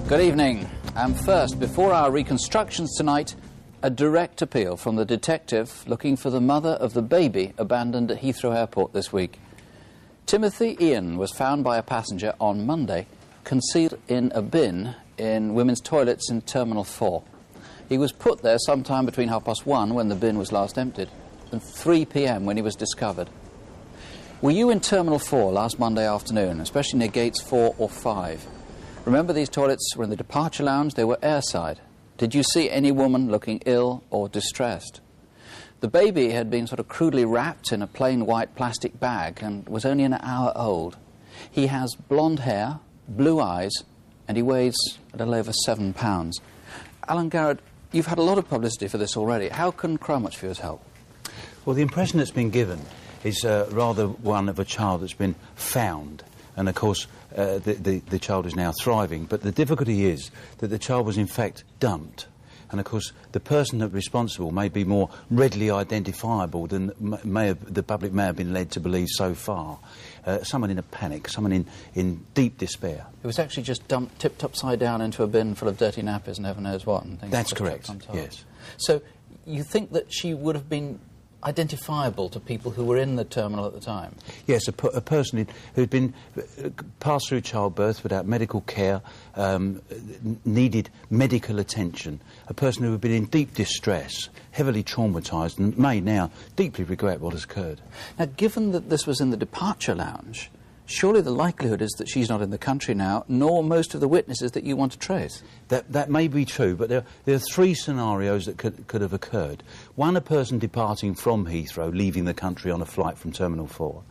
Good evening. And first, before our reconstructions tonight, a direct appeal from the detective looking for the mother of the baby abandoned at Heathrow Airport this week. Timothy Ian was found by a passenger on Monday, concealed in a bin in women's toilets in Terminal 4. He was put there sometime between 1:30, when the bin was last emptied, and 3 p.m. when he was discovered. Were you in Terminal 4 last Monday afternoon, especially near gates 4 or 5? Remember, these toilets were in the departure lounge, they were airside. Did you see any woman looking ill or distressed? The baby had been sort of crudely wrapped in a plain white plastic bag and was only an hour old. He has blonde hair, blue eyes, and he weighs a little over 7 pounds. Alan Garrett, you've had a lot of publicity for this already. How can Crimewatch viewers help? Well, the impression that's been given is rather one of a child that's been found. And, of course, the child is now thriving. But the difficulty is that the child was, in fact, dumped. And, of course, the person that's responsible may be more readily identifiable than the public may have been led to believe so far. Someone in a panic, someone in deep despair. It was actually just dumped, tipped upside down into a bin full of dirty nappies and heaven knows what. And things. That's correct, yes. So you think that she would have been identifiable to people who were in the terminal at the time? Yes, a person who'd been passed through childbirth without medical care, needed medical attention, a person who had been in deep distress, heavily traumatised, and may now deeply regret what has occurred. Now, given that this was in the departure lounge, surely the likelihood is that she's not in the country now, nor most of the witnesses that you want to trace. That may be true, but there are 3 scenarios that could have occurred. One, a person departing from Heathrow, leaving the country on a flight from Terminal 4.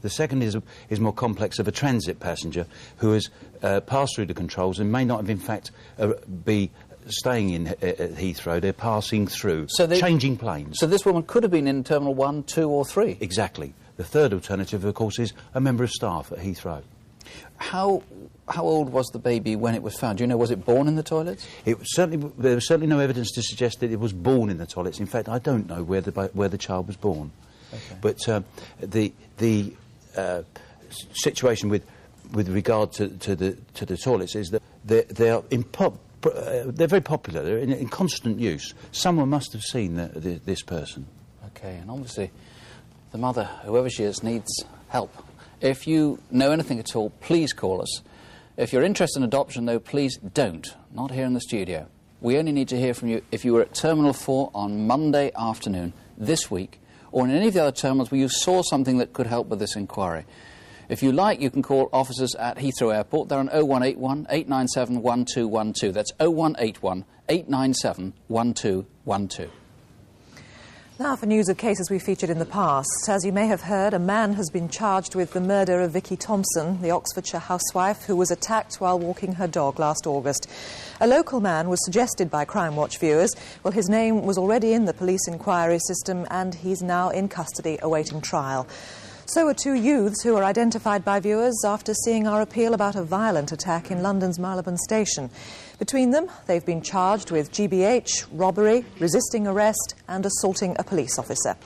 The second is more complex, of a transit passenger who has passed through the controls and may not have, in fact, be staying in at Heathrow. They're passing through, changing planes. So this woman could have been in Terminal 1, 2 or 3? Exactly. The third alternative, of course, is a member of staff at Heathrow. How old was the baby when it was found? Do you know, was it born in the toilets? There was certainly no evidence to suggest that it was born in the toilets. In fact, I don't know where the child was born. Okay. But the situation with regard to the toilets is that they're very popular. They're in constant use. Someone must have seen this person. Okay, and obviously the mother, whoever she is, needs help. If you know anything at all, please call us. If you're interested in adoption, though, please don't. Not here in the studio. We only need to hear from you if you were at Terminal 4 on Monday afternoon this week, or in any of the other terminals where you saw something that could help with this inquiry. If you like, you can call officers at Heathrow Airport. They're on 0181 897 1212. That's 0181 897 1212. Now for news of cases we featured in the past. As you may have heard, a man has been charged with the murder of Vicky Thompson, the Oxfordshire housewife who was attacked while walking her dog last August. A local man was suggested by Crimewatch viewers. Well, his name was already in the police inquiry system and he's now in custody awaiting trial. So are 2 youths who were identified by viewers after seeing our appeal about a violent attack in London's Marylebone Station. Between them, they've been charged with GBH, robbery, resisting arrest and assaulting a police officer.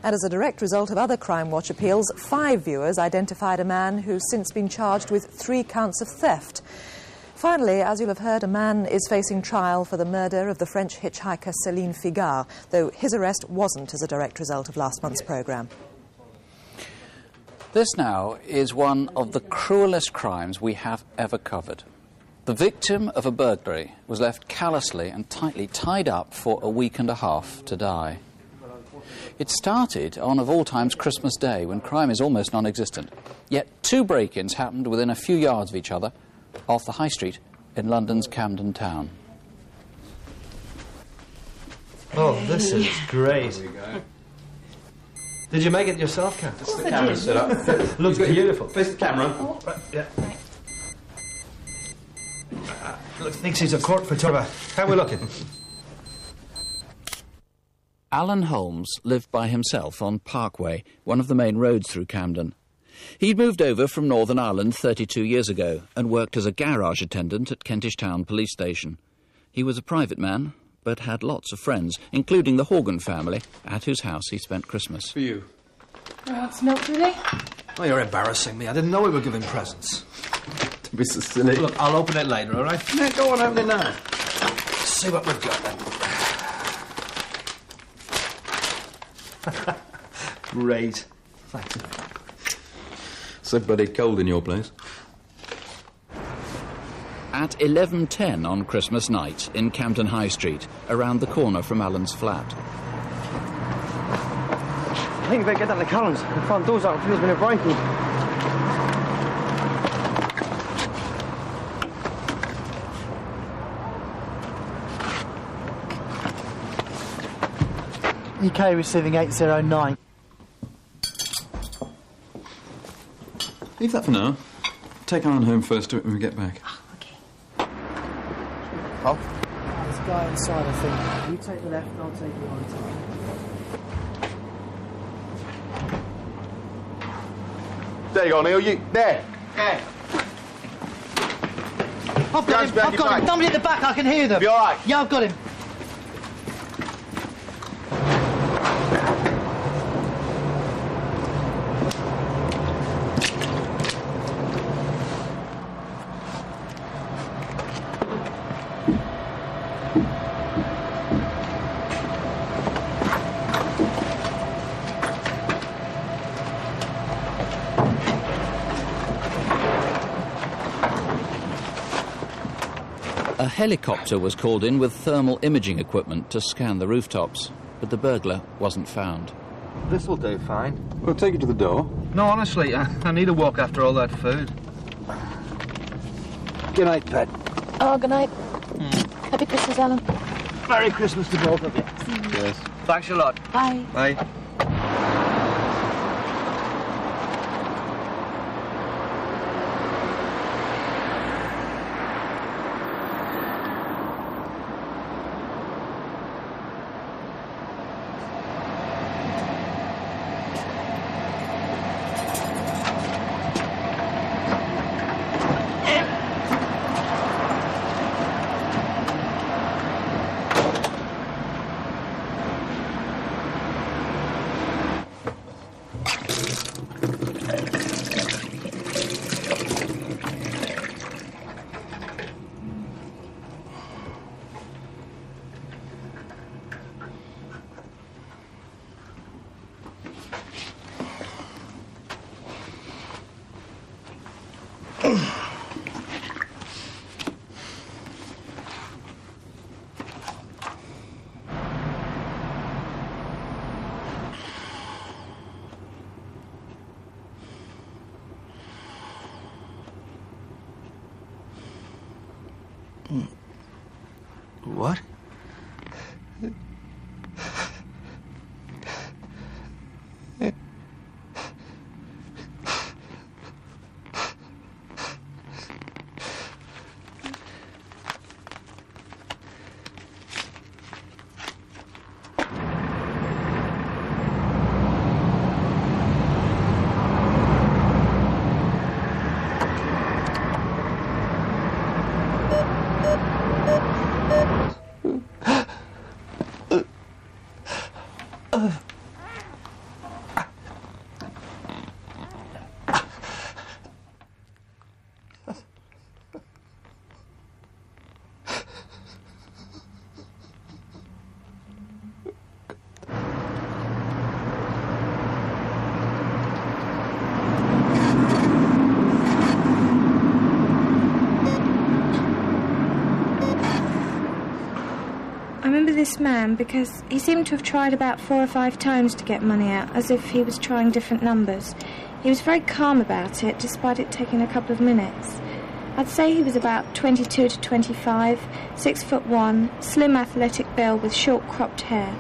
And as a direct result of other Crimewatch appeals, 5 viewers identified a man who's since been charged with 3 counts of theft. Finally, as you'll have heard, a man is facing trial for the murder of the French hitchhiker Céline Figard, though his arrest wasn't as a direct result of last month's programme. This now is one of the cruelest crimes we have ever covered. The victim of a burglary was left callously and tightly tied up for a week and a half to die. It started on, of all times, Christmas Day, when crime is almost non-existent. Yet 2 break-ins happened within a few yards of each other off the High Street in London's Camden Town. Oh, this is great. Here we go. Did you make it yourself, Kat? Just the camera set up. Looks beautiful. Face the camera. Oh. Right, yeah. Right. Thinks he's a court photographer. How are we looking? Alan Holmes lived by himself on Parkway, one of the main roads through Camden. He'd moved over from Northern Ireland 32 years ago and worked as a garage attendant at Kentish Town Police Station. He was a private man, but had lots of friends, including the Horgan family, at whose house he spent Christmas. For you. Want some milk, Julie? Oh, you're embarrassing me. I didn't know we were giving presents. Don't be so silly. Look, I'll open it later, all right? No, go on, open it now. Let's see what we've got then. Great. Thanks. So bloody cold in your place. At 11:10 on Christmas night in Camden High Street, around the corner from Alan's flat. I think you better get down to Collins. The front door's out. Feels been a breaking. UK receiving 809. Leave that for now. Take Alan home first, do it when we get back. Oh? This guy inside, I think. You take the left and I'll take the right. There you go, Neil. You there? Yeah. I've got him. I've got him. Somebody at the back. I can hear them. Be all right. Yeah, I've got him. A helicopter was called in with thermal imaging equipment to scan the rooftops, but the burglar wasn't found. This'll do fine. We'll take you to the door. No, honestly, I need a walk after all that food. Good night, Pet. Oh, good night. Happy Christmas, Alan. Merry Christmas to both of you. Yes. Thanks a lot. Bye. Bye. What? I remember this man because he seemed to have tried about 4 or 5 times to get money out, as if he was trying different numbers. He was very calm about it, despite it taking a couple of minutes. I'd say he was about 22 to 25, 6'1", slim athletic build with short cropped hair,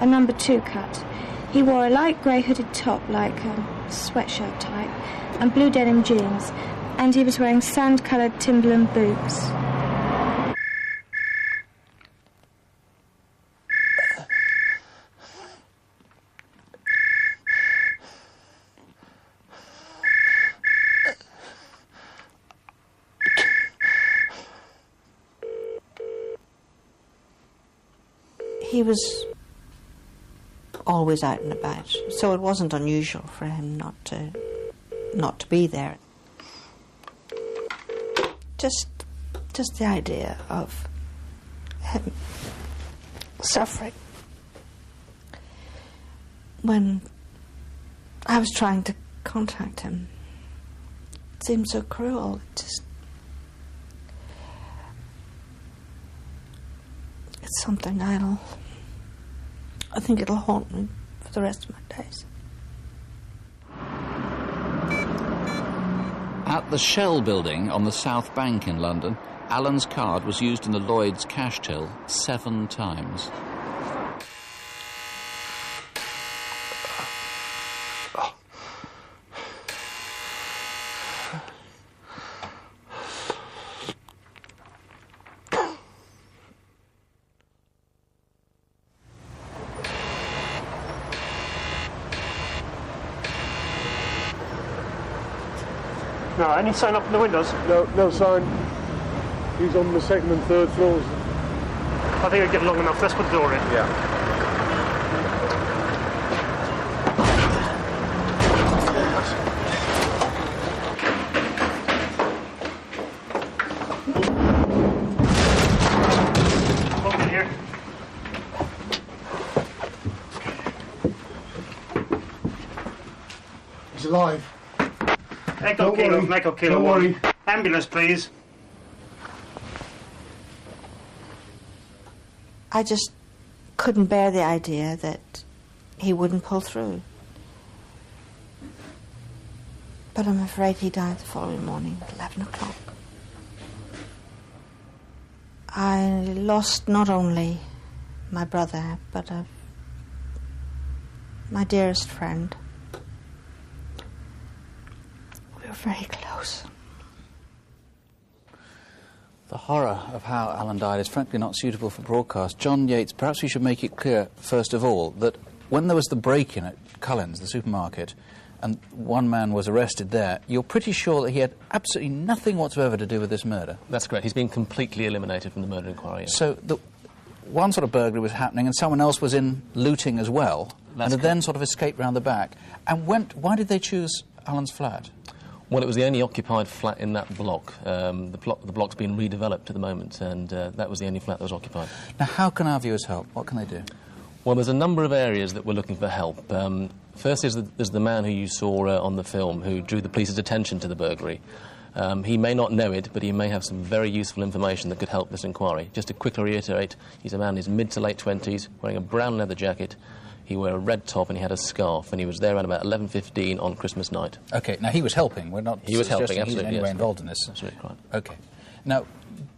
a number 2 cut. He wore a light grey hooded top, like a sweatshirt type, and blue denim jeans, and he was wearing sand-coloured Timberland boots. He was always out and about, so it wasn't unusual for him not to be there. just the idea of him suffering. When I was trying to contact him, it seemed so cruel. It's something I think it'll haunt me for the rest of my days. At the Shell building on the South Bank in London, Alan's card was used in the Lloyd's cash till 7 times. No, any sign up in the windows? No sign. He's on the 2nd and 3rd floors. I think I get long enough. Let's put the door in. Yeah. Come in here. He's alive. Echo Kilo, Echo Kilo. Don't worry. Ambulance, please. I just couldn't bear the idea that he wouldn't pull through. But I'm afraid he died the following morning at 11 o'clock. I lost not only my brother, but my dearest friend. We were very close. The horror of how Alan died is frankly not suitable for broadcast. John Yates, perhaps we should make it clear, first of all, that when there was the break-in at Cullen's, the supermarket, and one man was arrested there, you're pretty sure that he had absolutely nothing whatsoever to do with this murder? That's correct. He's been completely eliminated from the murder inquiry. So the one sort of burglary was happening and someone else was in looting as well, and had then sort of escaped round the back. And why did they choose Alan's flat? Well, it was the only occupied flat in that block. The block's been redeveloped at the moment, and that was the only flat that was occupied. Now, how can our viewers help? What can they do? Well, there's a number of areas that we're looking for help. First is there's the man who you saw on the film who drew the police's attention to the burglary. He may not know it, but he may have some very useful information that could help this inquiry. Just to quickly reiterate, he's a man in his mid to late 20s, wearing a brown leather jacket. He wore a red top and he had a scarf, and he was there around about 11:15 on Christmas night. OK, now he was helping. We're not He was helping, suggesting absolutely. He's in any way Yes. involved in this. Absolutely right. OK. Now,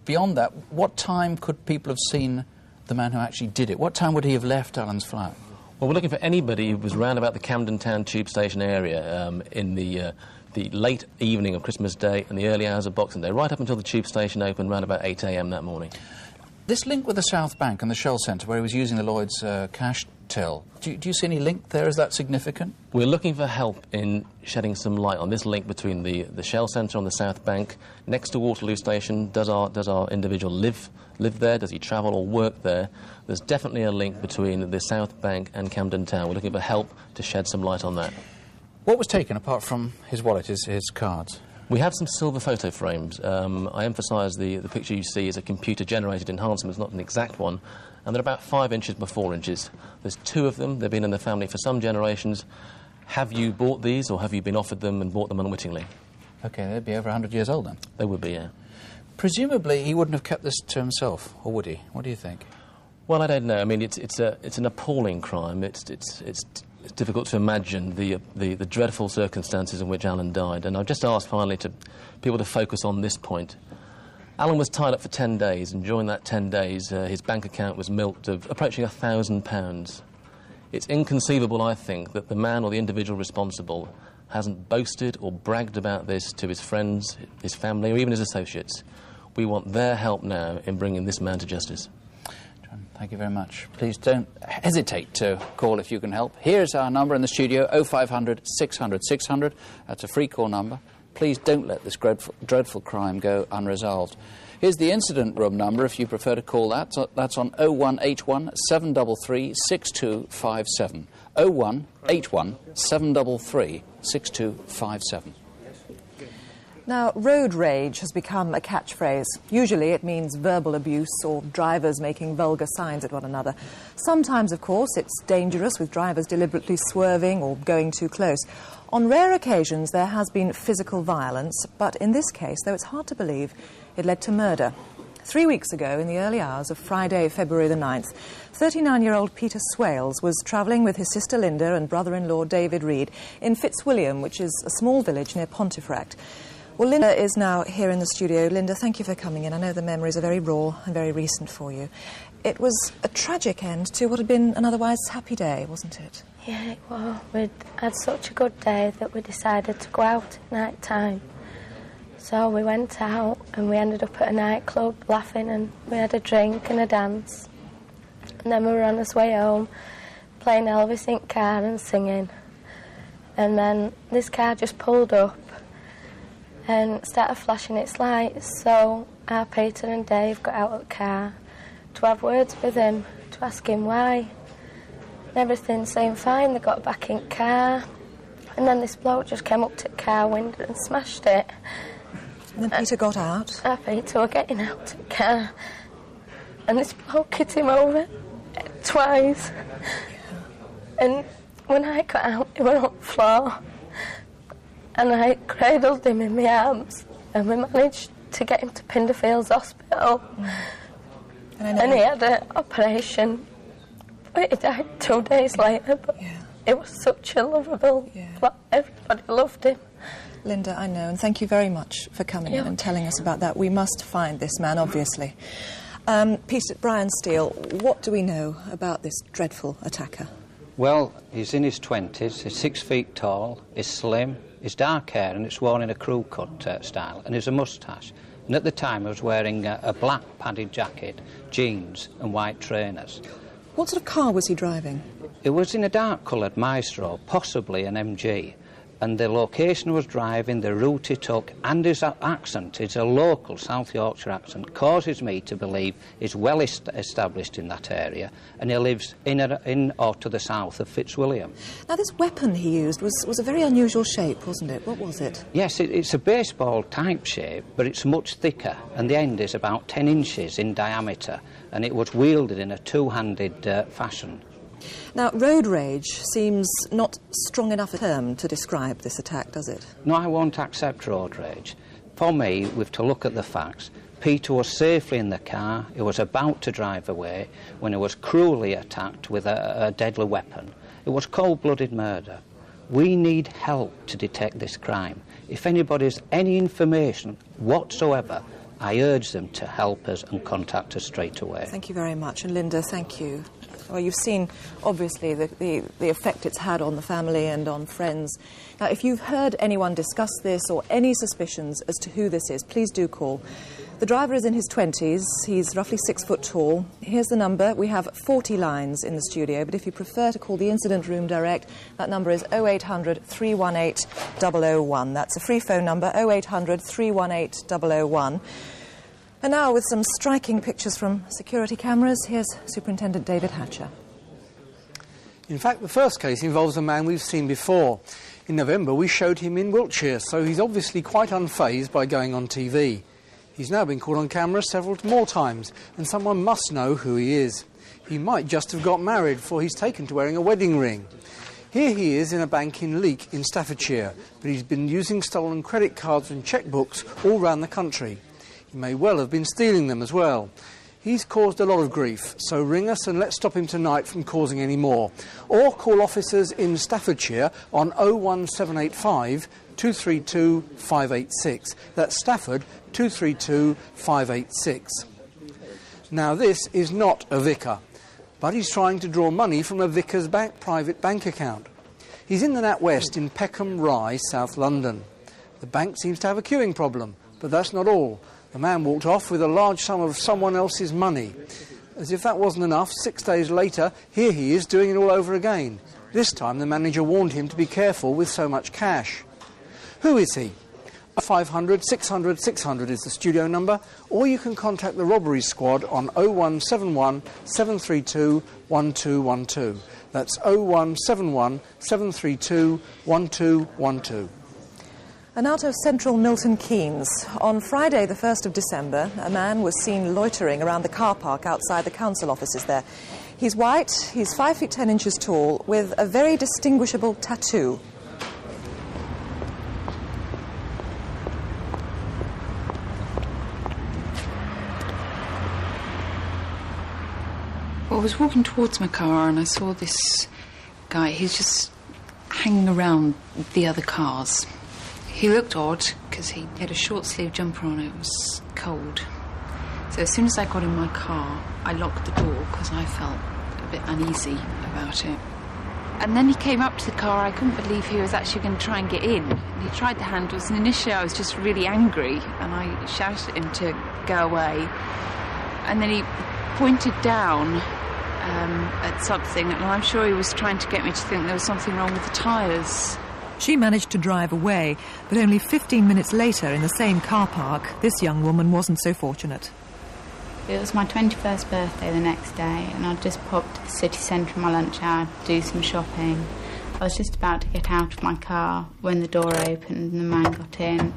beyond that, what time could people have seen the man who actually did it? What time would he have left Alan's flat? Well, we're looking for anybody who was round about the Camden Town tube station area in the late evening of Christmas Day and the early hours of Boxing Day, right up until the tube station opened around about 8 a.m. that morning. This link with the South Bank and the Shell Centre, where he was using the Lloyd's cash till, do you see any link there? Is that significant? We're looking for help in shedding some light on this link between the Shell Centre on the South Bank. Next to Waterloo Station, does our individual live there? Does he travel or work there? There's definitely a link between the South Bank and Camden Town. We're looking for help to shed some light on that. What was taken, apart from his wallet, his cards? We have some silver photo frames. I emphasise the picture you see is a computer-generated enhancement. It's not an exact one. And they're about 5 inches by 4 inches. There's 2 of them. They've been in the family for some generations. Have you bought these, or have you been offered them and bought them unwittingly? OK, they'd be over 100 years old then. They would be, yeah. Presumably he wouldn't have kept this to himself, or would he? What do you think? Well, I don't know. I mean, it's an appalling crime. It's difficult to imagine the dreadful circumstances in which Alan died. And I've just asked finally to people to focus on this point. Alan was tied up for 10 days, and during that 10 days, his bank account was milked of approaching £1,000. It's inconceivable, I think, that the man or the individual responsible hasn't boasted or bragged about this to his friends, his family, or even his associates. We want their help now in bringing this man to justice. John, thank you very much. Please don't hesitate to call if you can help. Here's our number in the studio, 0500 600 600. That's a free call number. Please don't let this dreadful crime go unresolved. Here's the incident room number if you prefer to call that. That's on 0181 733 6257. 0181 733 6257. Now, road rage has become a catchphrase. Usually it means verbal abuse or drivers making vulgar signs at one another. Sometimes, of course, it's dangerous, with drivers deliberately swerving or going too close. On rare occasions, there has been physical violence, but in this case, though it's hard to believe, it led to murder. 3 weeks ago, in the early hours of Friday, February the 9th, 39-year-old Peter Swales was travelling with his sister Linda and brother-in-law David Reed in Fitzwilliam, which is a small village near Pontefract. Well, Linda is now here in the studio. Linda, thank you for coming in. I know the memories are very raw and very recent for you. It was a tragic end to what had been an otherwise happy day, wasn't it? Yeah, it was. We'd had such a good day that we decided to go out at night time. So we went out and we ended up at a nightclub laughing, and we had a drink and a dance. And then we were on our way home playing Elvis in car and singing. And then this car just pulled up and started flashing its lights, so our Peter and Dave got out of the car to have words with him, to ask him why. And everything seemed fine. They got back in the car, and then this bloke just came up to the car window and smashed it. And then Peter got out? Our Peter were getting out of the car, and this bloke hit him over twice. And when I got out, he went on the floor. And I cradled him in my arms, and we managed to get him to Pinderfields Hospital. And he had an operation, but he died 2 days later. But it was such a lovable, everybody loved him. Linda, I know, and thank you very much for coming in and telling us about that. We must find this man, obviously. Peter, Brian Steele, what do we know about this dreadful attacker? Well, he's in his 20s, he's 6 feet tall, he's slim, he's dark hair and it's worn in a crew cut style, and he's a moustache. And at the time he was wearing a black padded jacket, jeans and white trainers. What sort of car was he driving? It was in a dark coloured Maestro, possibly an MG. And the location was driving, the route he took, and his accent, it's a local South Yorkshire accent, causes me to believe he's well established in that area, and he lives in or to the south of Fitzwilliam. Now, this weapon he used was a very unusual shape, wasn't it? What was it? Yes, it's a baseball-type shape, but it's much thicker, and the end is about 10 inches in diameter, and it was wielded in a two-handed fashion. Now, road rage seems not strong enough a term to describe this attack, does it? No, I won't accept road rage. For me, we've to look at the facts. Peter was safely in the car, he was about to drive away, when he was cruelly attacked with a deadly weapon. It was cold-blooded murder. We need help to detect this crime. If anybody has any information whatsoever, I urge them to help us and contact us straight away. Thank you very much. And Linda, thank you. Well, you've seen, obviously, the effect it's had on the family and on friends. Now, if you've heard anyone discuss this or any suspicions as to who this is, please do call. The driver is in his 20s. He's roughly 6 foot tall. Here's the number. We have 40 lines in the studio, but if you prefer to call the incident room direct, that number is 0800 318 001. That's a free phone number, 0800 318 001. And now, with some striking pictures from security cameras, here's Superintendent David Hatcher. In fact, the first case involves a man we've seen before. In November, we showed him in Wiltshire, so he's obviously quite unfazed by going on TV. He's now been caught on camera several more times, and someone must know who he is. He might just have got married, for he's taken to wearing a wedding ring. Here he is in a bank in Leek in Staffordshire, but he's been using stolen credit cards and chequebooks all round the country. He may well have been stealing them as well. He's caused a lot of grief, so ring us and let's stop him tonight from causing any more. Or call officers in Staffordshire on 01785 232 586. That's Stafford 232 586. Now, this is not a vicar, but he's trying to draw money from a vicar's private bank account. He's in the NatWest in Peckham Rye, South London. The bank seems to have a queuing problem, but that's not all. The man walked off with a large sum of someone else's money. As if that wasn't enough, 6 days later, here he is doing it all over again. This time the manager warned him to be careful with so much cash. Who is he? 500 600 600 is the studio number, or you can contact the robbery squad on 0171 732 1212. That's 0171 732 1212. And out of central Milton Keynes, on Friday the 1st of December, a man was seen loitering around the car park outside the council offices there. He's white, he's 5 feet 10 inches tall, with a very distinguishable tattoo. Well, I was walking towards my car and I saw this guy. He's just hanging around the other cars. He looked odd because he had a short-sleeved jumper on. It was cold. So as soon as I got in my car, I locked the door because I felt a bit uneasy about it. And then he came up to the car. I couldn't believe he was actually going to try and get in. He tried the handles, and initially I was just really angry, and I shouted at him to go away. And then he pointed down at something, and I'm sure he was trying to get me to think there was something wrong with the tyres. She managed to drive away, but only 15 minutes later, in the same car park, this young woman wasn't so fortunate. It was my 21st birthday the next day, and I'd just popped to the city centre in my lunch hour to do some shopping. I was just about to get out of my car when the door opened and the man got in.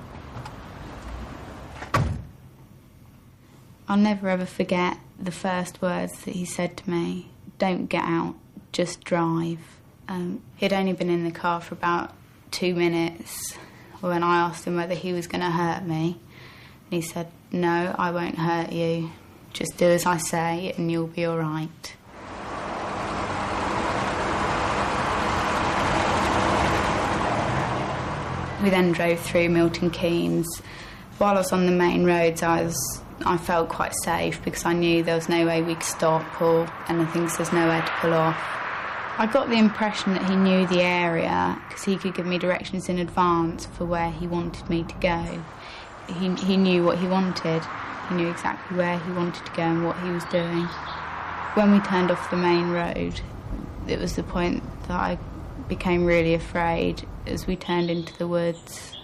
I'll never ever forget the first words that he said to me. Don't get out, just drive. He'd only been in the car for about 2 minutes when I asked him whether he was going to hurt me. And he said, no, I won't hurt you. Just do as I say and you'll be all right. We then drove through Milton Keynes. While I was on the main roads, I felt quite safe because I knew there was no way we could stop or anything, so there's nowhere to pull off. I got the impression that he knew the area because he could give me directions in advance for where he wanted me to go. He knew what he wanted. He knew exactly where he wanted to go and what he was doing. When we turned off the main road, it was the point that I became really afraid as we turned into the woods.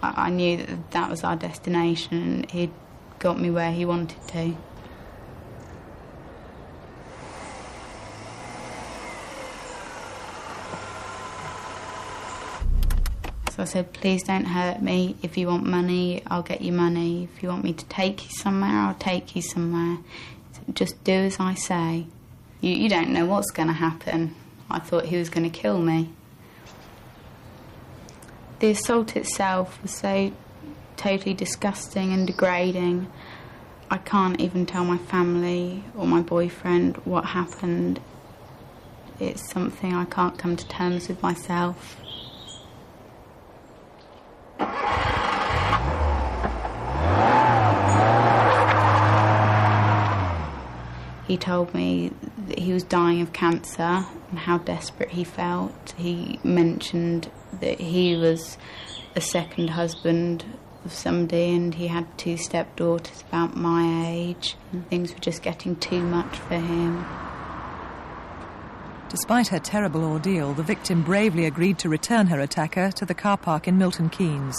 I knew that that was our destination and he'd got me where he wanted to. So I said, please don't hurt me. If you want money, I'll get you money. If you want me to take you somewhere, I'll take you somewhere. So just do as I say. You don't know what's going to happen. I thought he was going to kill me. The assault itself was so totally disgusting and degrading. I can't even tell my family or my boyfriend what happened. It's something I can't come to terms with myself. He told me that he was dying of cancer and how desperate he felt. He mentioned that he was a second husband of somebody and he had 2 stepdaughters about my age and things were just getting too much for him. Despite her terrible ordeal, the victim bravely agreed to return her attacker to the car park in Milton Keynes.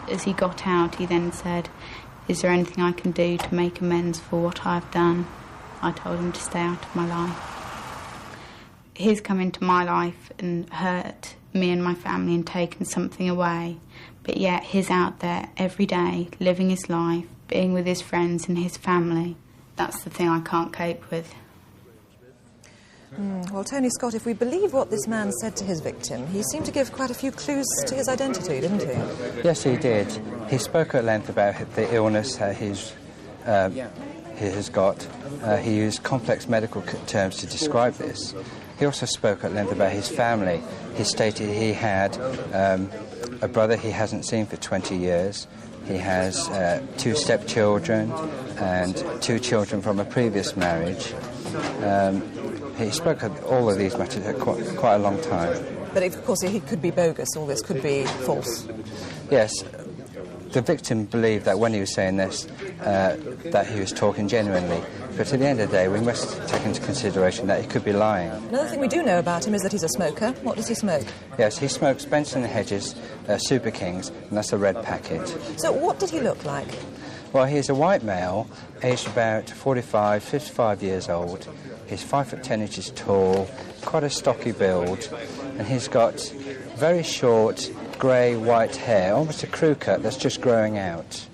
As he got out, he then said, is there anything I can do to make amends for what I've done? I told him to stay out of my life. He's come into my life and hurt me and my family and taken something away, but yet he's out there every day, living his life, being with his friends and his family. That's the thing I can't cope with. Well, Tony Scott, if we believe what this man said to his victim, he seemed to give quite a few clues to his identity, didn't he? Yes, he did. He spoke at length about the illness he has got. He used complex medical terms to describe this. He also spoke at length about his family. He stated he had a brother he hasn't seen for 20 years. He has 2 stepchildren and 2 children from a previous marriage. He spoke of all of these matters at quite a long time. But of course he could be bogus, all this could be false. Yes. The victim believed that when he was saying this, that he was talking genuinely. But at the end of the day, we must take into consideration that he could be lying. Another thing we do know about him is that he's a smoker. What does he smoke? Yes, he smokes Benson & Hedges Super Kings, and that's a red packet. So what did he look like? Well, he's a white male, aged about 45, 55 years old. He's 5 foot 10 inches tall, quite a stocky build, and he's got very short grey-white hair, almost a crew cut that's just growing out.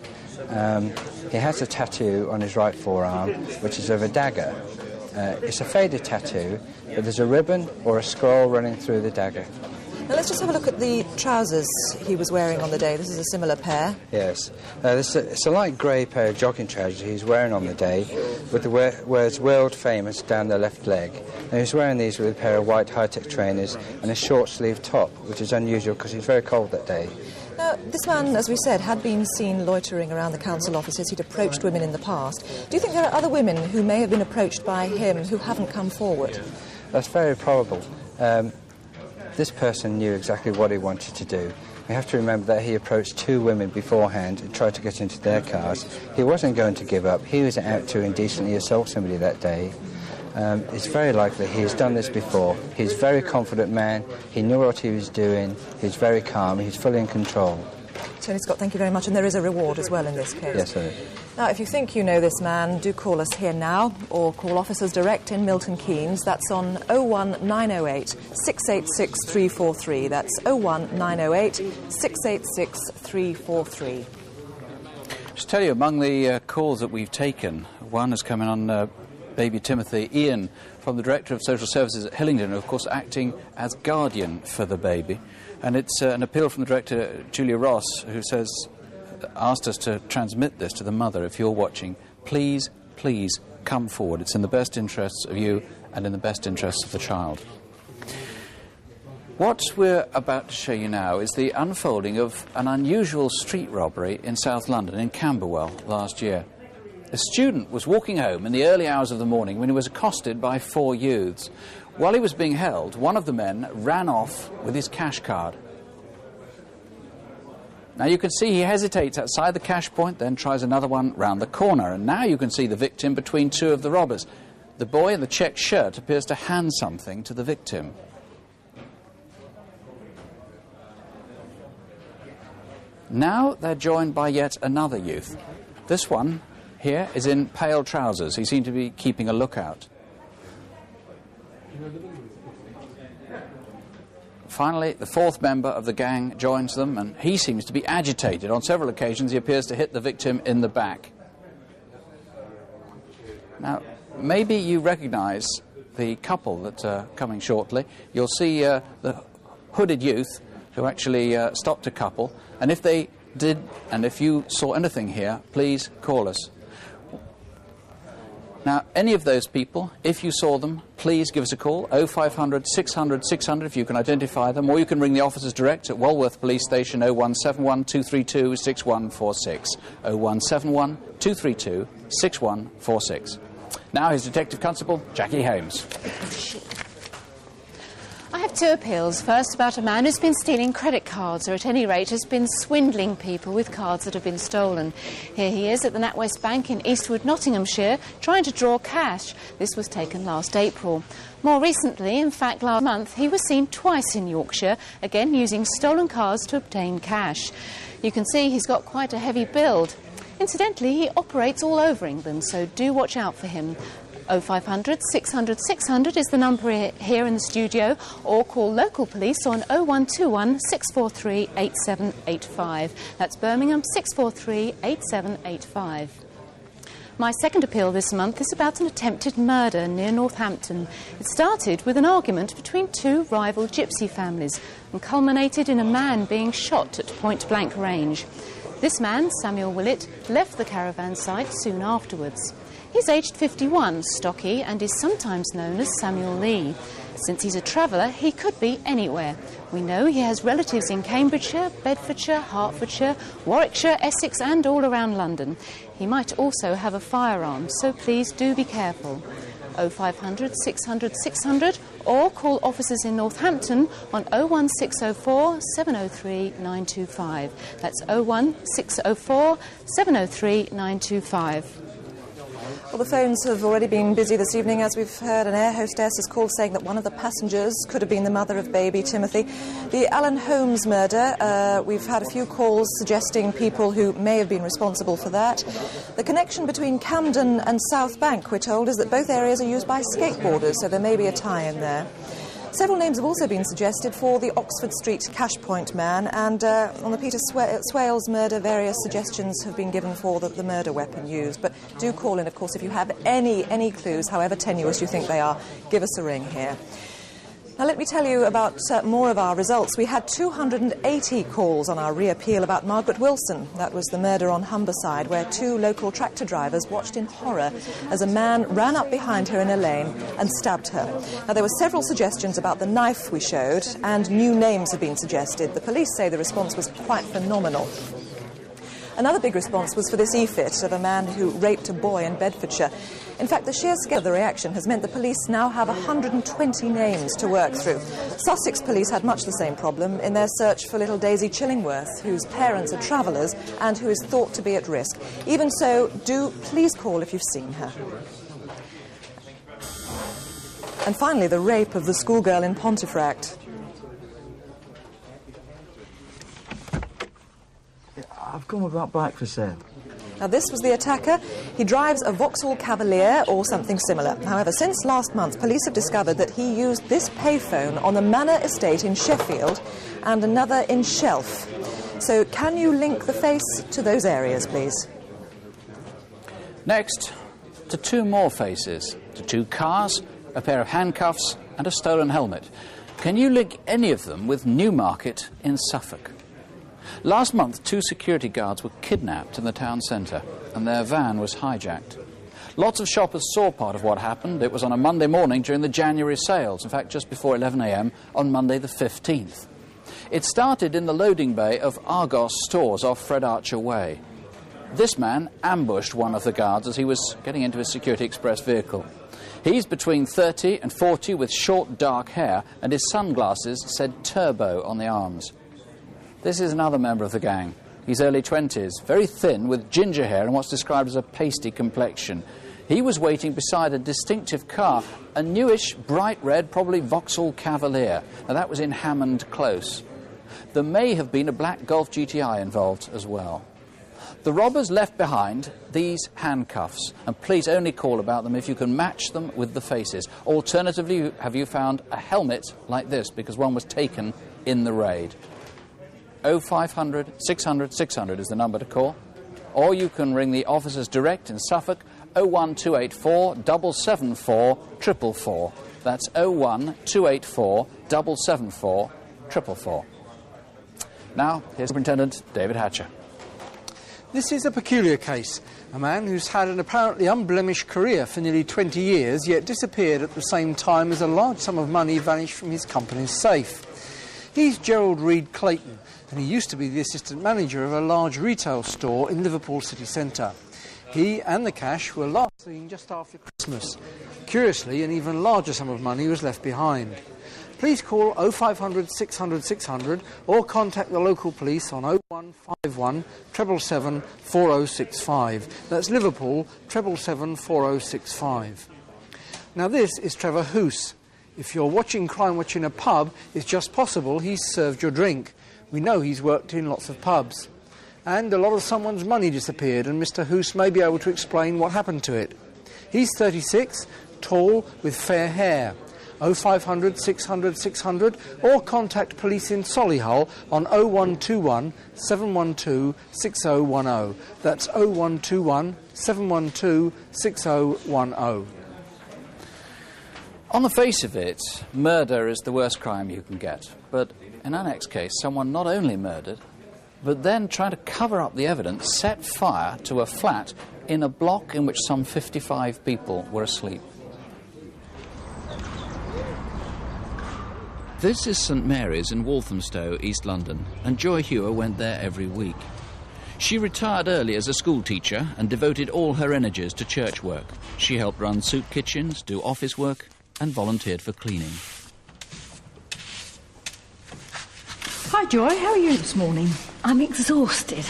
He has a tattoo on his right forearm, which is of a dagger. It's a faded tattoo, but there's a ribbon or a scroll running through the dagger. Now let's just have a look at the trousers he was wearing on the day. This is a similar pair. Yes. It's a light grey pair of jogging trousers he's wearing on the day, with the words "World Famous" down the left leg. And he's wearing these with a pair of white high-tech trainers and a short-sleeved top, which is unusual because he's very cold that day. Now, this man, as we said, had been seen loitering around the council offices. He'd approached women in the past. Do you think there are other women who may have been approached by him who haven't come forward? That's very probable. This person knew exactly what he wanted to do. We have to remember that he approached 2 women beforehand and tried to get into their cars. He wasn't going to give up. He was out to indecently assault somebody that day. It's very likely he's done this before. He's a very confident man. He knew what he was doing. He's very calm. He's fully in control. Tony Scott, thank you very much. And there is a reward as well in this case. Yes, sir. Now, if you think you know this man, do call us here now or call Officers Direct in Milton Keynes. That's on 01908 686 343. That's 01908 686 343. Just tell you, among the calls that we've taken, one has come in on baby Timothy. Ian, from the Director of Social Services at Hillingdon, of course acting as guardian for the baby. And it's an appeal from the Director, Julia Ross, who asked us to transmit this to the mother. If you're watching, please, please come forward. It's in the best interests of you and in the best interests of the child. What we're about to show you now is the unfolding of an unusual street robbery in South London, in Camberwell, last year. A student was walking home in the early hours of the morning when he was accosted by 4 youths. While he was being held, one of the men ran off with his cash card. Now you can see he hesitates outside the cash point, then tries another one round the corner, and now you can see the victim between 2 of the robbers. The boy in the checked shirt appears to hand something to the victim. Now they're joined by yet another youth. This one here is in pale trousers. He seemed to be keeping a lookout. Finally, the 4th member of the gang joins them, and he seems to be agitated. On several occasions, he appears to hit the victim in the back. Now, maybe you recognise the couple that are coming shortly. You'll see the hooded youth who actually stopped a couple, and if they did, and if you saw anything here, please call us. Now, any of those people, if you saw them, please give us a call, 0500 600 600 if you can identify them, or you can ring the Officers Direct at Walworth Police Station 0171 232 6146, 0171 232 6146. Now here's Detective Constable Jackie Holmes. I have 2 appeals. First, about a man who's been stealing credit cards, or at any rate has been swindling people with cards that have been stolen. Here he is at the NatWest Bank in Eastwood, Nottinghamshire, trying to draw cash. This was taken last April. More recently, in fact last month, he was seen twice in Yorkshire, again using stolen cards to obtain cash. You can see he's got quite a heavy build. Incidentally, he operates all over England, so do watch out for him. 0500 600 600 is the number here in the studio, or call local police on 0121 643 8785. That's Birmingham 643 8785. My second appeal this month is about an attempted murder near Northampton. It started with an argument between 2 rival gypsy families and culminated in a man being shot at point-blank range. This man, Samuel Willett, left the caravan site soon afterwards. He's aged 51, stocky, and is sometimes known as Samuel Lee. Since he's a traveller, he could be anywhere. We know he has relatives in Cambridgeshire, Bedfordshire, Hertfordshire, Warwickshire, Essex and all around London. He might also have a firearm, so please do be careful. 0500 600 600 or call officers in Northampton on 01604 703 925. That's 01604 703 925. Well, the phones have already been busy this evening. As we've heard, an air hostess has called saying that one of the passengers could have been the mother of baby Timothy. The Alan Holmes murder, we've had a few calls suggesting people who may have been responsible for that. The connection between Camden and South Bank, we're told, is that both areas are used by skateboarders, so there may be a tie-in there. Several names have also been suggested for the Oxford Street cash point man, and on the Peter Swales murder, various suggestions have been given for the murder weapon used. But do call in, of course, if you have any clues, however tenuous you think they are. Give us a ring here. Now, let me tell you about more of our results. We had 280 calls on our reappeal about Margaret Wilson. That was the murder on Humberside, where 2 local tractor drivers watched in horror as a man ran up behind her in a lane and stabbed her. Now, there were several suggestions about the knife we showed, and new names have been suggested. The police say the response was quite phenomenal. Another big response was for this e-fit of a man who raped a boy in Bedfordshire. In fact, the sheer scale of the reaction has meant the police now have 120 names to work through. Sussex police had much the same problem in their search for little Daisy Chillingworth, whose parents are travellers and who is thought to be at risk. Even so, do please call if you've seen her. And finally, the rape of the schoolgirl in Pontefract. I've come about breakfast there. Now, this was the attacker. He drives a Vauxhall Cavalier or something similar. However, since last month, police have discovered that he used this payphone on the Manor estate in Sheffield and another in Shelf. So can you link the face to those areas, please? Next, to 2 more faces, to 2 cars, a pair of handcuffs and a stolen helmet. Can you link any of them with Newmarket in Suffolk? Last month, 2 security guards were kidnapped in the town centre and their van was hijacked. Lots of shoppers saw part of what happened. It was on a Monday morning during the January sales, in fact just before 11 a.m. on Monday the 15th. It started in the loading bay of Argos stores off Fred Archer Way. This man ambushed one of the guards as he was getting into his Security Express vehicle. He's between 30 and 40 with short dark hair, and his sunglasses said Turbo on the arms. This is another member of the gang. He's early 20s, very thin, with ginger hair and what's described as a pasty complexion. He was waiting beside a distinctive car, a newish, bright red, probably Vauxhall Cavalier. Now, that was in Hammond Close. There may have been a black Golf GTI involved as well. The robbers left behind these handcuffs, and please only call about them if you can match them with the faces. Alternatively, have you found a helmet like this, because one was taken in the raid. 0500 600 600 is the number to call. Or you can ring the officers direct in Suffolk, 01284 774 444. That's 01284 774 444. Now, here's Superintendent David Hatcher. This is a peculiar case. A man who's had an apparently unblemished career for nearly 20 years, yet disappeared at the same time as a large sum of money vanished from his company's safe. He's Gerald Reed Clayton, and he used to be the assistant manager of a large retail store in Liverpool city centre. He and the cash were last seen just after Christmas. Curiously, an even larger sum of money was left behind. Please call 0500 600 600 or contact the local police on 0151 777 4065. That's Liverpool 777 4065. Now, this is Trevor Hoose. If you're watching Crimewatch in a pub, it's just possible he's served your drink. We know he's worked in lots of pubs. And a lot of someone's money disappeared, and Mr. Hoose may be able to explain what happened to it. He's 36, tall, with fair hair. 0500 600 600 or contact police in Solihull on 0121 712 6010. That's 0121 712 6010. On the face of it, murder is the worst crime you can get. But in our next case, someone not only murdered, but then trying to cover up the evidence, set fire to a flat in a block in which some 55 people were asleep. This is St Mary's in Walthamstow, East London, and Joy Hewer went there every week. She retired early as a school teacher and devoted all her energies to church work. She helped run soup kitchens, do office work, and volunteered for cleaning. Hi, Joy. How are you this morning? I'm exhausted.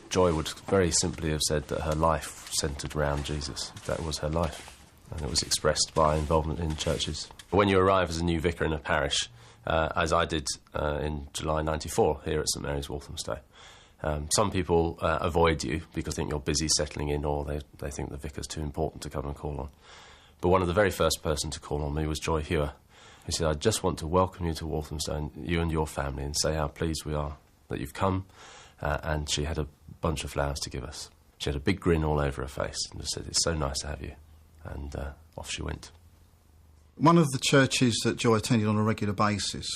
Joy would very simply have said that her life centred around Jesus. That was her life, and it was expressed by involvement in churches. When you arrive as a new vicar in a parish, as I did in July '94 here at St Mary's Walthamstow, some people avoid you because they think you're busy settling in, or they think the vicar's too important to come and call on. But one of the very first person to call on me was Joy Hewer. He said, I just want to welcome you to Walthamstow, you and your family, and say how pleased we are that you've come. And she had a bunch of flowers to give us. She had a big grin all over her face and just said, it's so nice to have you. And off she went. One of the churches that Joy attended on a regular basis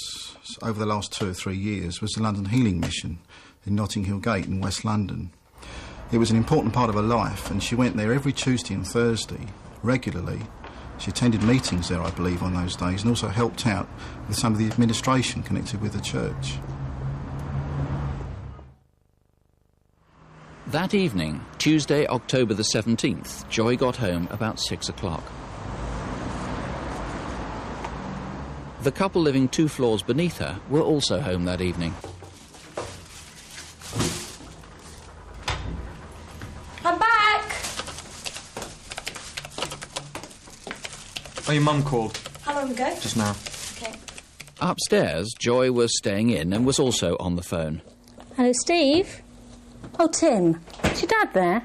over the last 2 or 3 years was the London Healing Mission in Notting Hill Gate in West London. It was an important part of her life, and she went there every Tuesday and Thursday regularly. She attended meetings there, I believe, on those days, and also helped out with some of the administration connected with the church. That evening, Tuesday, October the 17th, Joy got home about 6 o'clock. The couple living 2 floors beneath her were also home that evening. I'm back! Oh, your mum called. How long ago? Just now. Okay. Upstairs, Joy was staying in and was also on the phone. Hello, Steve. Oh, Tim. Is your dad there?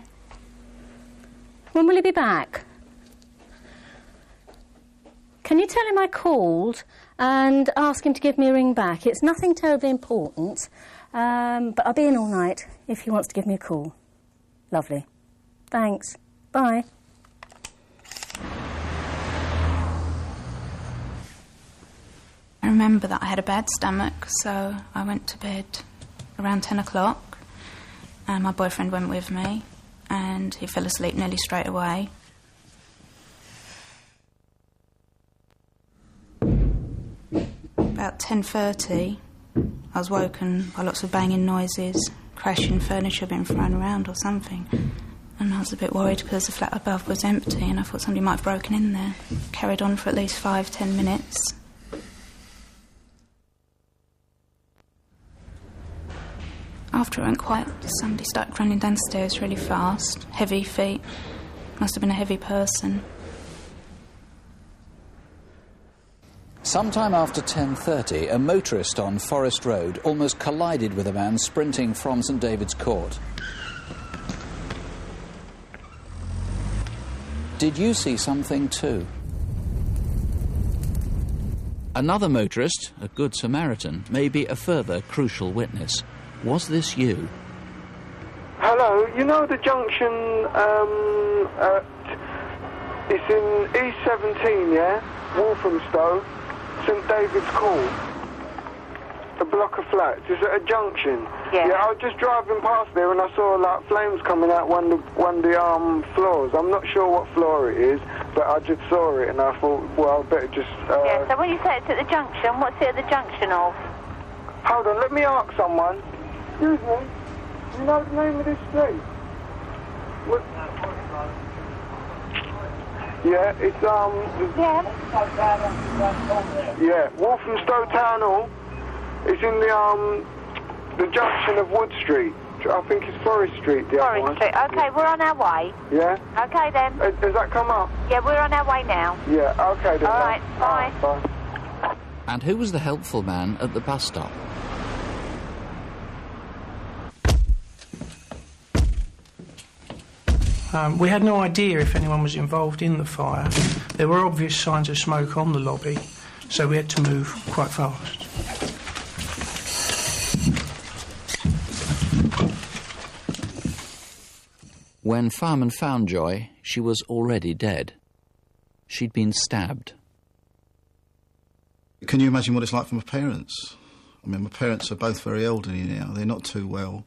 When will he be back? Can you tell him I called and ask him to give me a ring back? It's nothing terribly important, but I'll be in all night if he wants to give me a call. Lovely. Thanks. Bye. I remember that I had a bad stomach, so I went to bed around 10 o'clock, and my boyfriend went with me, and he fell asleep nearly straight away. About 10:30, I was woken by lots of banging noises, crashing furniture being thrown around or something. And I was a bit worried because the flat above was empty and I thought somebody might have broken in there. Carried on for at least 5-10 minutes. After it went quiet, somebody started running downstairs really fast. Heavy feet. Must have been a heavy person. Sometime after 10:30, a motorist on Forest Road almost collided with a man sprinting from St David's Court. Did you see something too? Another motorist, a good Samaritan, may be a further crucial witness. Was this you? Hello, you know the junction, it's in E17, yeah? Walthamstow, St David's Court. A block of flats. Is it a junction? Yeah. I was just driving past there and I saw, like, flames coming out one of the floors. I'm not sure what floor it is, but I just saw it and I thought, well, I better just... Yeah, so when you say it's at the junction, what's it at the junction of? Hold on, let me ask someone. Excuse me, do you know the name of this street? What? Yeah, it's, Yeah, Walthamstow Town Hall. It's in the junction of Wood Street. I think it's Forest Street, the other one. Forest Street, OK, we're on our way. Yeah? OK then. Has that come up? Yeah, we're on our way now. Yeah, OK then. All right, bye. Bye. And who was the helpful man at the bus stop? We had no idea if anyone was involved in the fire. There were obvious signs of smoke on the lobby, so we had to move quite fast. When firemen found Joy, she was already dead. She'd been stabbed. Can you imagine what it's like for my parents? I mean, my parents are both very elderly now. They're not too well.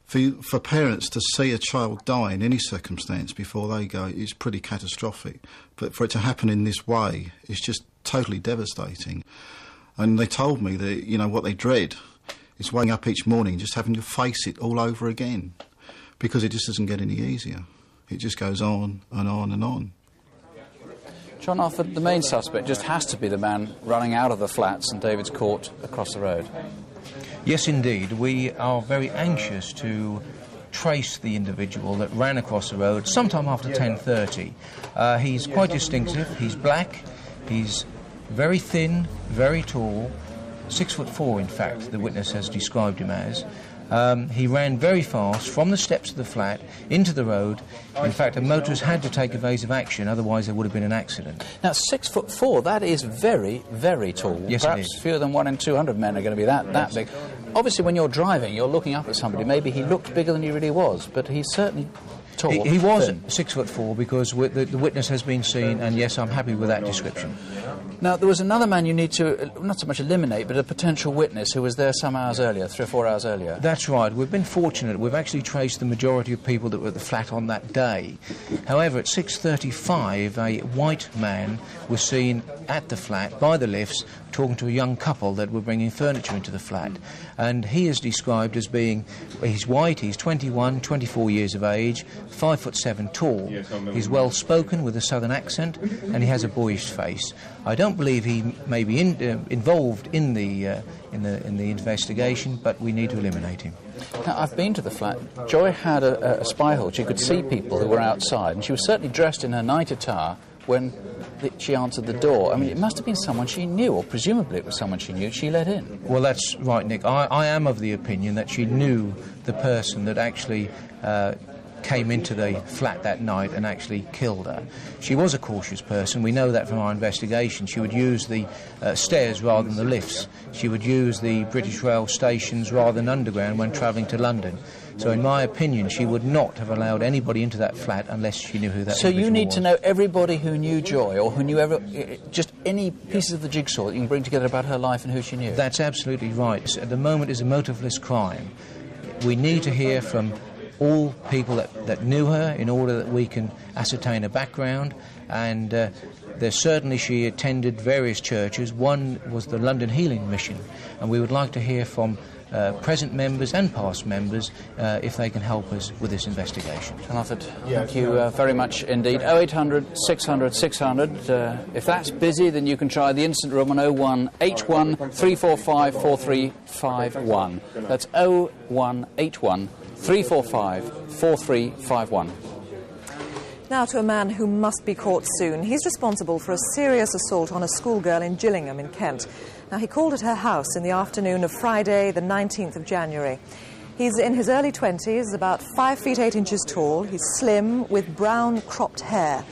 For parents to see a child die in any circumstance before they go is pretty catastrophic. But for it to happen in this way is just totally devastating. And they told me that, you know, what they dread is waking up each morning and just having to face it all over again, because it just doesn't get any easier. It just goes on and on and on. John Alford, the main suspect just has to be the man running out of the flat, St David's Court, across the road. Yes, indeed. We are very anxious to trace the individual that ran across the road sometime after 10:30. He's quite distinctive. He's black. He's very thin, very tall, 6'4", in fact, the witness has described him as. He ran very fast from the steps of the flat into the road. In fact, a motorist had to take evasive action, otherwise there would have been an accident. Now, 6'4", that is very, very tall. Yes, Perhaps it is. fewer than 1 in 200 men are going to be that big. Obviously, when you're driving, you're looking up at somebody. Maybe he looked bigger than he really was, but he's certainly tall. He was thin. 6'4" because the witness has been seen, and yes, I'm happy with that description. Now, there was another man you need to, not so much eliminate, but a potential witness who was there some hours earlier, 3 or 4 hours earlier. That's right. We've been fortunate. We've actually traced the majority of people that were at the flat on that day. However, at 6:35, a white man was seen at the flat by the lifts talking to a young couple that were bringing furniture into the flat. And he is described as being, he's white, he's 21, 24 years of age, 5'7" tall. He's well-spoken with a southern accent, and he has a boyish face. I don't believe he may be involved in the investigation, but we need to eliminate him. Now, I've been to the flat. Joy had a spy hole. She could see people who were outside, and she was certainly dressed in her night attire when she answered the door. I mean, it must have been someone she knew, or presumably it was someone she knew she let in. Well, that's right, Nick. I am of the opinion that she knew the person that actually came into the flat that night and actually killed her. She was a cautious person. We know that from our investigation. She would use the stairs rather than the lifts. She would use the British Rail stations rather than underground when travelling to London. So in my opinion, she would not have allowed anybody into that flat unless she knew who that So you need was. to know everybody who knew Joy, or who knew just any pieces of the jigsaw that you can bring together about her life and who she knew. That's absolutely right. At the moment, it's a motiveless crime. We need to hear from all people that knew her in order that we can ascertain her background. And there's certainly she attended various churches. One was the London Healing Mission, and we would like to hear from present members and past members if they can help us with this investigation. John Ufford, thank you very much indeed. 0800 600 600. If that's busy, then you can try the instant room on 0181 345 4351. That's 0181 345 4351. Now to a man who must be caught soon. He's responsible for a serious assault on a schoolgirl in Gillingham in Kent. Now, he called at her house in the afternoon of Friday, the 19th of January. He's in his early 20s, about 5 feet 8 inches tall. He's slim, with brown cropped hair.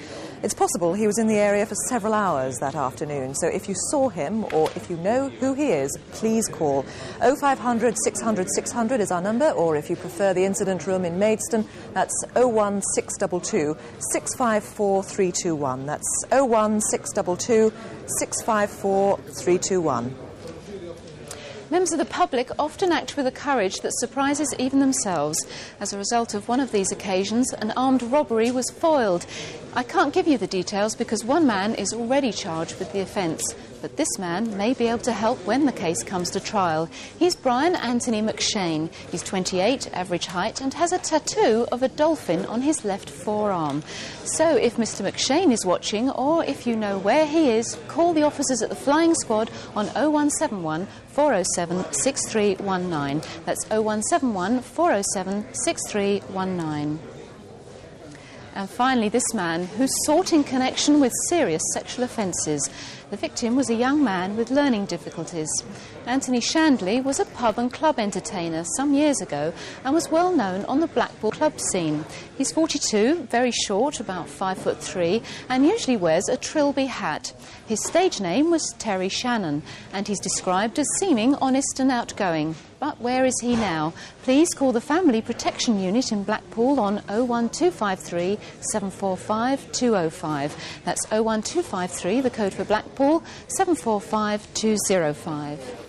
It's possible he was in the area for several hours that afternoon, so if you saw him or if you know who he is, please call. 0500 600 600 is our number, or if you prefer the incident room in Maidstone, that's 01622 654 321. That's 01622 654 321. Members of the public often act with a courage that surprises even themselves. As a result of one of these occasions, an armed robbery was foiled. I can't give you the details because one man is already charged with the offence, but this man may be able to help when the case comes to trial. He's Brian Anthony McShane. He's 28, average height, and has a tattoo of a dolphin on his left forearm. So if Mr McShane is watching, or if you know where he is, call the officers at the Flying Squad on 0171 407 6319. That's 0171 407 6319. And finally, this man, who's sought in connection with serious sexual offences. The victim was a young man with learning difficulties. Anthony Shandley was a pub and club entertainer some years ago and was well known on the Blackpool club scene. He's 42, very short, about 5'3", and usually wears a Trilby hat. His stage name was Terry Shannon, and he's described as seeming honest and outgoing. But where is he now? Please call the Family Protection Unit in Blackpool on 01253 745 205. That's 01253, the code for Blackpool, 745 205.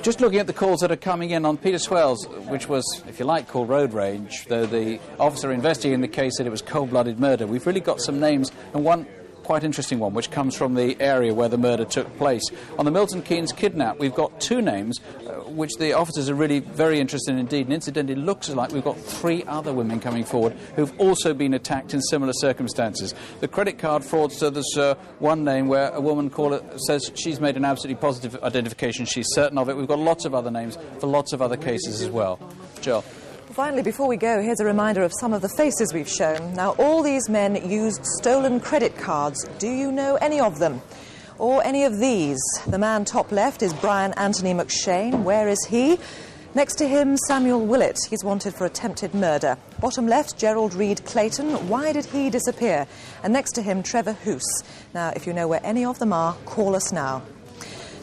Just looking at the calls that are coming in on Peter Swells, which was, if you like, called road rage, though the officer investigating the case said it was cold-blooded murder. We've really got some names, and one quite interesting one, which comes from the area where the murder took place. On the Milton Keynes kidnap, we've got two names, which the officers are really very interested in indeed. And incidentally, it looks like we've got 3 other women coming forward who've also been attacked in similar circumstances. The credit card fraudster, there's one name where a woman caller says she's made an absolutely positive identification. She's certain of it. We've got lots of other names for lots of other cases as well. Jill. Finally, before we go, here's a reminder of some of the faces we've shown. Now, all these men used stolen credit cards. Do you know any of them? Or any of these? The man top left is Brian Anthony McShane. Where is he? Next to him, Samuel Willett. He's wanted for attempted murder. Bottom left, Gerald Reed Clayton. Why did he disappear? And next to him, Trevor Hoose. Now, if you know where any of them are, call us now.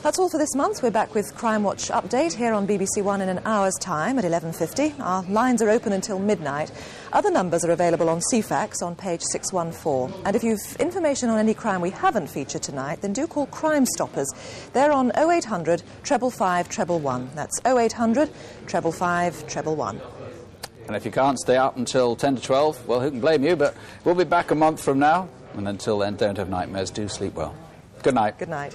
That's all for this month. We're back with Crimewatch Update here on BBC One in an hour's time at 11:50. Our lines are open until midnight. Other numbers are available on CFAX on page 614. And if you've information on any crime we haven't featured tonight, then do call Crime Stoppers. They're on 0800 555 111. That's 0800 555 111. And if you can't stay up until 10 to 12, well, who can blame you? But we'll be back a month from now. And until then, don't have nightmares. Do sleep well. Good night. Good night.